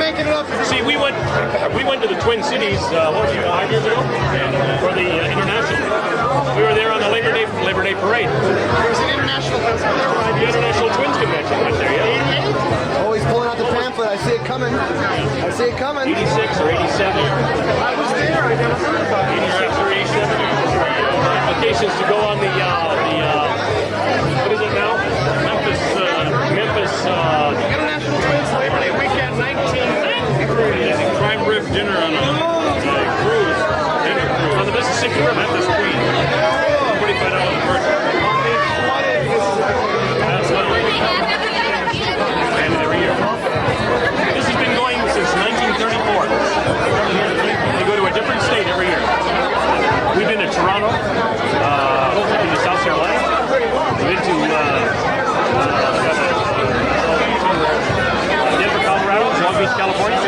cranking it up. See, we went to the Twin Cities, what was it, 5 years ago? For the international. We were there on the Labor Day parade. There's an international festival there. The International Twins Convention went there, yeah. Oh, he's pulling out the pamphlet. I see it coming. I see it coming. 86 or 87. I was there. I never heard about it. 86 or 87. Applications to go on the what is it now? Memphis International Twins Labor Day weekend 1993. Prime Rib dinner on a cruise. Dinner cruise. On the Mississippi River, Memphis Queen. $45 a person. That's what it is. And every year. This has been going since 1934. They go to a different state every year. We've been to Toronto, we've been to South Carolina, we've been to Denver, Colorado, Long Beach, California.